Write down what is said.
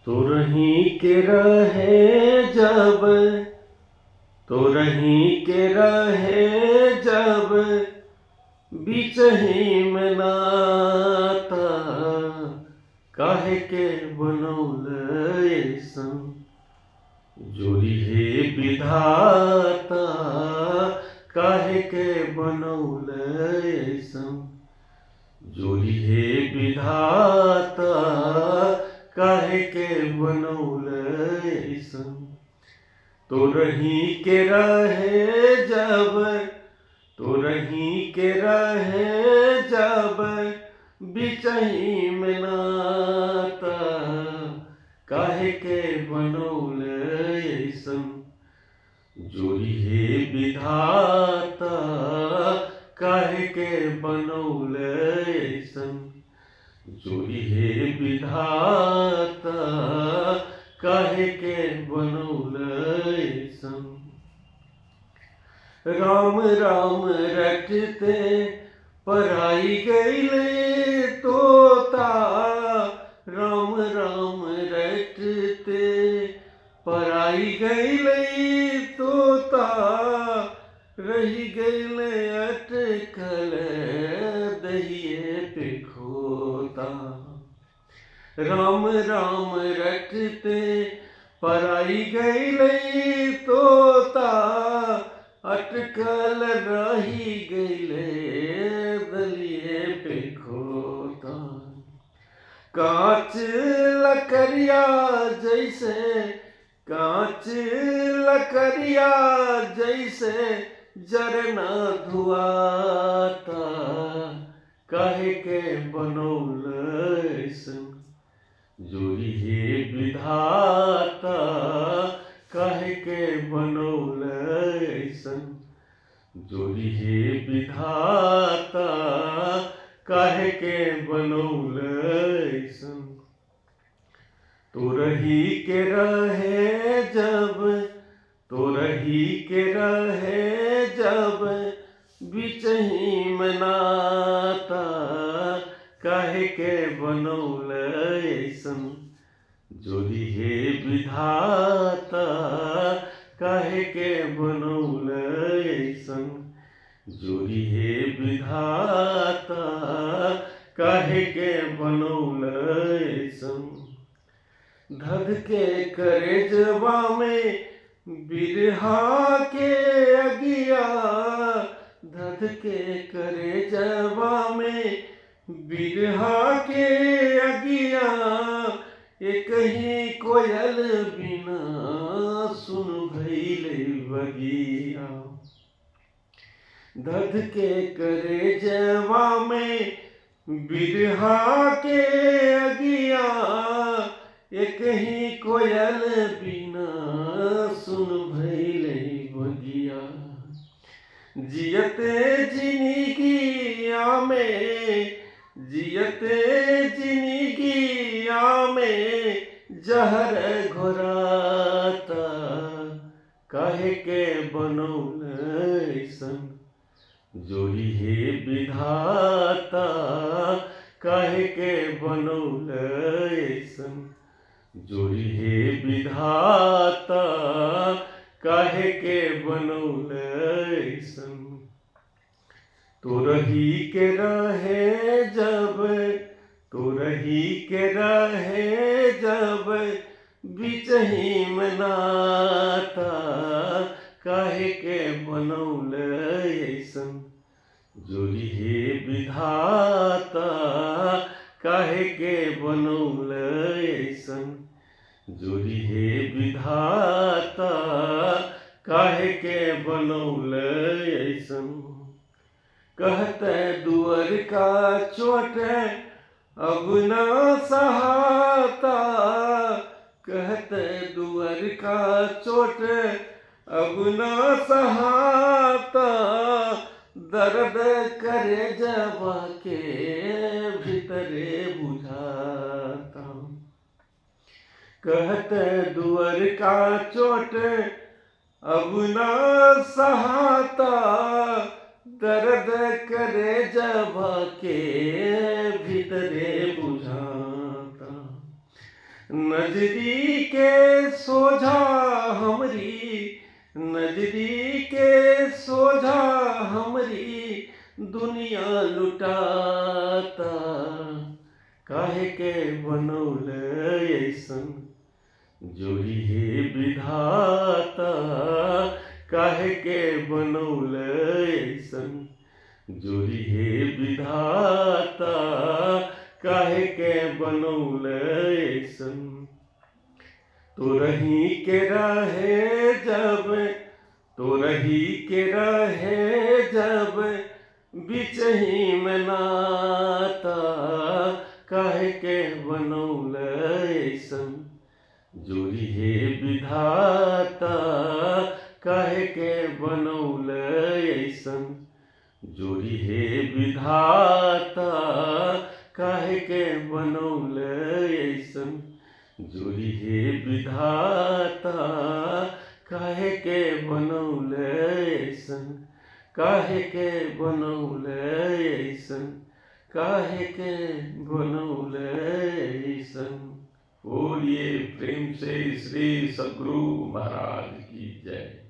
तो रही के रहे जब, तो रही के रहे जब, बिचही में नाता, काहे के बनौल ऐसन जोड़ी हे विधाता, काहे के बनौल ऐसन जोड़ी हे विधाता, काहे के बनौल ऐसन। तो रही के रहे जब, तो रही के रहे जब, बिचही में नाता, काहे के बनौल ऐसन जोड़ी हे विधाता, काहे के बनौल ऐसन जोड़ी हे विधाता, काहे के बनौल ऐसन। राम राम रटते पराई गईले तोता, राम राम रटते पराई गईले तोता, रही गईले अटकल दहिए पे खोता। राम राम रटते पराई गईले तोता, अटकल रही गईले दलिए पे खोता। कांच लकड़िया जैसे, कांच लकड़िया जैसे जरना धुआता, काहे के बनौल ऐसन जोड़ी हे विधाता, काहे के बनौल ऐसन जोड़ी हे विधाता, काहे के बनौल ऐसन। तो रही के रहे जब, तो रही के रहे जब, बिचही में नाता, काहे के बनौल ऐसन जोड़ी हे विधाता, काहे के बनौल ऐसन जोड़ी हे विधाता, काहे के बनौल ऐसन। धध के करेजवा में बिरहा के अगिया, धध के करेजवा में बिरहा के अगिया, एक ही कोयल बिना सुन भइले बगिया। धध के करेजवा में बिरहा के अगिया, एक ही कोयल बिना सुन भइले बगिया। जियते जिंदगिया में, जियते जिंदगिया में जहर घोराता, काहे के बनौल ऐसन जोड़ी हे विधाता, काहे के बनौल ऐसन जोड़ी हे विधाता, काहे के बनौल ऐसन। तो रही के रहे जब, तो रही के रहे जब, बिचही में नाता, काहे के बनौल ऐसन जोड़ी हे विधाता, काहे के बनौल ऐसन जोड़ी हे विधाता, काहे के बनौल ऐसन। कहते दुअर का चोट अब ना सहाता, कहते दुअर का चोट अब ना सहाता, दर्द करे जवा के भीतरे बुझाता। कहते दुअर का चोट अब ना सहाता, दर्द करे जवा के भीतरे बुझाता। नजरी के सोझा हमरी, नजरी के सोझा हमरी दुनिया लुटाता। काहे के बनौल ऐसन जोड़ी हे विधाता, काहे के बनौल ऐसन जोड़ी हे विधाता, काहे के बनौल ऐसन। तोरही के रहे जब, तोरही के रहे जब बिचही में नाता, काहे के बनौल ऐसन जोड़ी हे विधाता, काहे के बनौल ऐसन जोड़ी हे विधाता, काहे के बनौल ऐसन जोड़ी हे विधाता, काहे के बनौल ऐसन, काहे के बनौल ऐसन, काहे के बनौल ऐसन। बोलिए प्रेम से श्री सद्गुरु महाराज की जय।